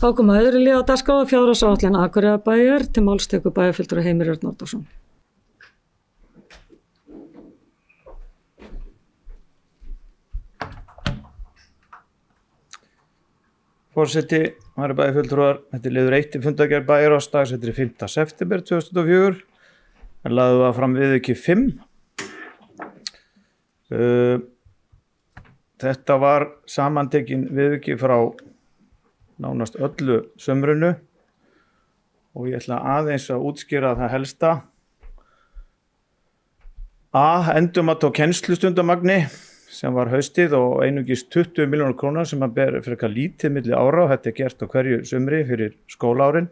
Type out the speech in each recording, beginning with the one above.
Þá koma öðru lið á dagskrá fjárhagsáætlun Akureyrarbæjar til máls tekur bæjarfulltrúi Heimir Örn Árnason. Forseti, bæjarfulltrúar, þetta liður 1 í fundargerð bæjarráðsdags, þetta 5. september 2024, en lagði það fram viðauki 5. Þetta var samantekin viðauki frá nánast öllu sumrinu og ég ætla aðeins að útskýra það helsta. Endurmat á kennslustundamagni sem var haustið og einungis 20 milljónir króna sem að ber frekar lítið milli ára og þetta gert á hverju sumri fyrir skólaárin.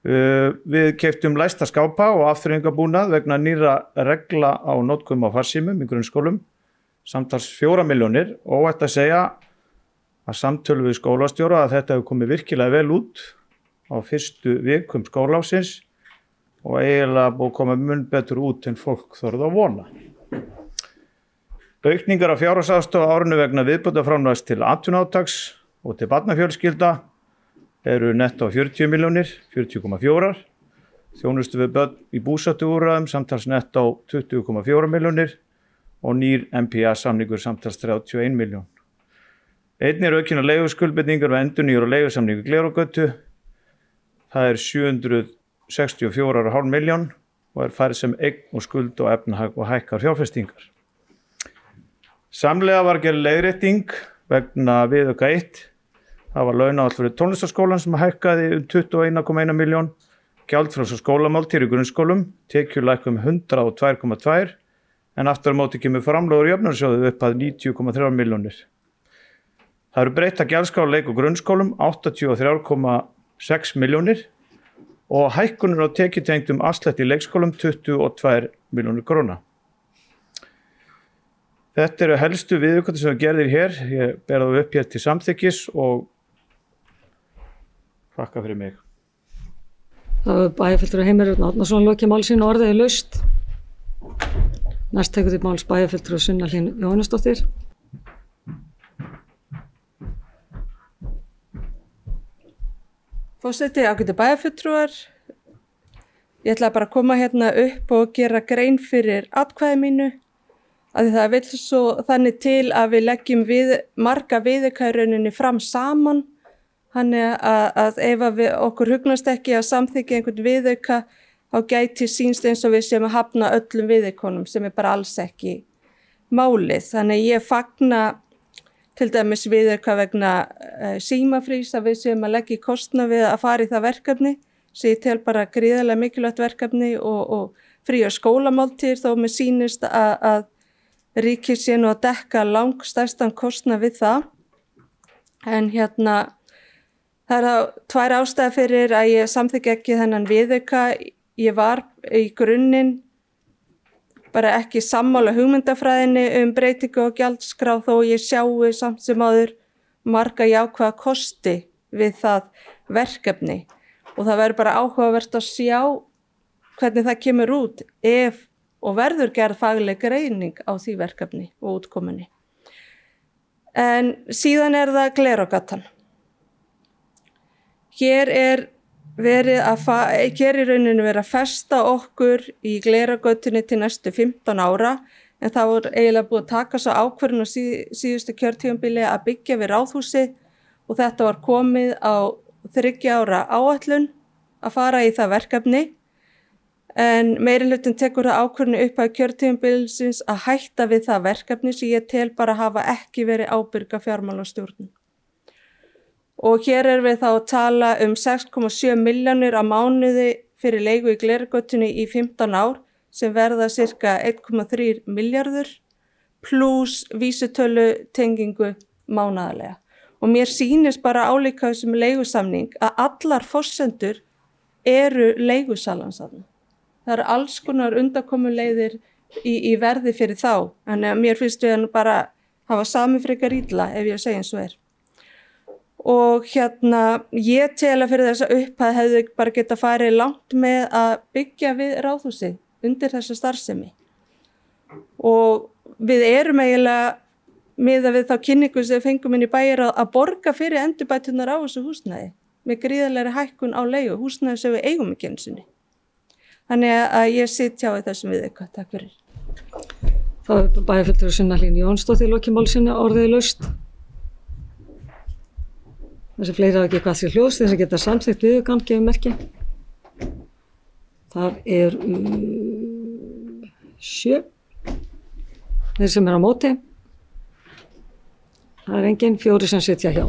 Við keyptum læsta skápa og afþreyingarbúnað vegna nýrra regla á notkun á farsímum í grunnskólum, samtals 4 milljónir og ætti að segja að samtölu við skólastjóra að þetta hefur komið virkilega vel út á fyrstu vikum skólaársins og eiginlega búið að koma mun betur út en fólk þorði að vona. Aukningar af fjárhagsaðstoð á árinu vegna viðbótarframlags til atvinnuátaks og til barnafjölskylda eru netto 40 milljónir, 40,4. Þjónustu við börn í búsetuúrræðum samtals netto 20,4 milljónir og nýr NPA-samningur samtals 31 milljón. Einnig aukinnar leiguskuldbindingar og endurnýjur og leigusamningur Glerárgötu. Það 764,5 milljón og færð sem eign og skuld og efnahag og hækkar fjárfestingar. Samlega var gerð leiðrétting vegna viðauka 1. Það var launaáætlun fyrir tónlistarskólann sem hækkaði 21,1 milljón, gjaldfrjálsar skólamáltíðir í grunnskólum, tekjulækkun 102,2 en aftur á móti kemur framlög úr jöfnunarsjóði upp að 90,3 milljónir. Það breytta gjaldskrá leik- og grunnskólum 83,6 milljónir og hækkunir á tekjutengdum afslætti í leikskólum 22 milljónir króna. Þetta eru helstu viðaukarnir sem gerðir hér. Ég ber það upp hér til samþykkis og þakka fyrir mig. Það var bæjarfulltrúi Heimir Örn Árnason lokið mál sínu og orðið laust. Næst tekur til máls bæjarfulltrúi Sunna Hlín Jóhannesdóttir. Forseti, ágætu bæjarfulltrúar. Ég ætla bara að koma hérna upp og gera grein fyrir atkvæði mínu. Að það vill svo þannig til að við leggjum marga viðauka í rauninni fram saman. Þannig að ef okkur hugnast ekki að samþykkja einhvern viðauka, þá gæti sýnst eins og við séum að hafna öllum viðaukunum sem bara alls ekki málið. Þannig ég fagna til dæmis viðauka vegna símafrís að við séum að leggja í kostnað við að fara í það verkefni sem ég tel bara gríðarlega mikilvægt verkefni og fríar skólamáltíðir þó mér sýnist að ríkið sé nú að dekka langstærstan kostnað við það. En það tvær ástæður fyrir að ég samþykki ekki þennan viðauka. Ég var í grunninn bara ekki sammála hugmyndafræðinni breytingu og gjaldskrá þó ég sjái samt sem áður marga jákvæða kosti við það verkefni. Og það verður bara áhugavert að sjá hvernig það kemur út ef og verður gerð fagleg greining á því verkefni og útkomunni. En síðan það Glerárgatan. Hér hér í rauninni verið að festa okkur í Glerárgötunni til næstu 15 ára, en það voru eiginlega búið að taka svo ákvörðun á síðustu kjörtímabili að byggja við Ráðhúsið og þetta var komið á 3 ára áætlun að fara í það verkefni. En meirihlutinn tekur það ákvörðun upp á kjörtímabilsins að hætta við það verkefni sem ég tel bara hafa ekki verið ábyrga fjármálastjórn. Og hér við þá að tala 6,7 milljónir á mánuði fyrir leigu í Glerárgötunni í 15 ár sem verða sirka 1,3 milljarður pluss vísitölu tengingu mánaðarlega. Og mér sýnist bara álíka þessum leigusamning að allar forsendur eru leigusalans þarna. Það eru alls konar undankomuleiðir í verði fyrir þá. Þannig að mér finnst við bara hafa sami frekar illa ef ég segja eins og Og ég tel að fyrir þessa upphæð hefðu bara geta farið langt með að byggja við Ráðhúsið undir þessa starfsemi. Og við erum eiginlega miðað við þá kynningu sem við fengum inn í bæjarráð að borga fyrir endurbæturnar á þessu húsnæði. með gríðarlegri hækkun á leigu, húsnæði sem við eigum ekki einu sinni. Þannig að ég sitt hjá þessum viðauka. Takk fyrir. Þá er bæjarfulltrúi Sunna Hlín Jónsdóttir í lokin málsins orðið laust. Þessi fleiri hafa ekki hvað sér hljóðs þess að geta samþykkt viðaukann gefur merki. Það er 7. Þeir sem er á móti. Það er engin, 4 sem sitja hjá.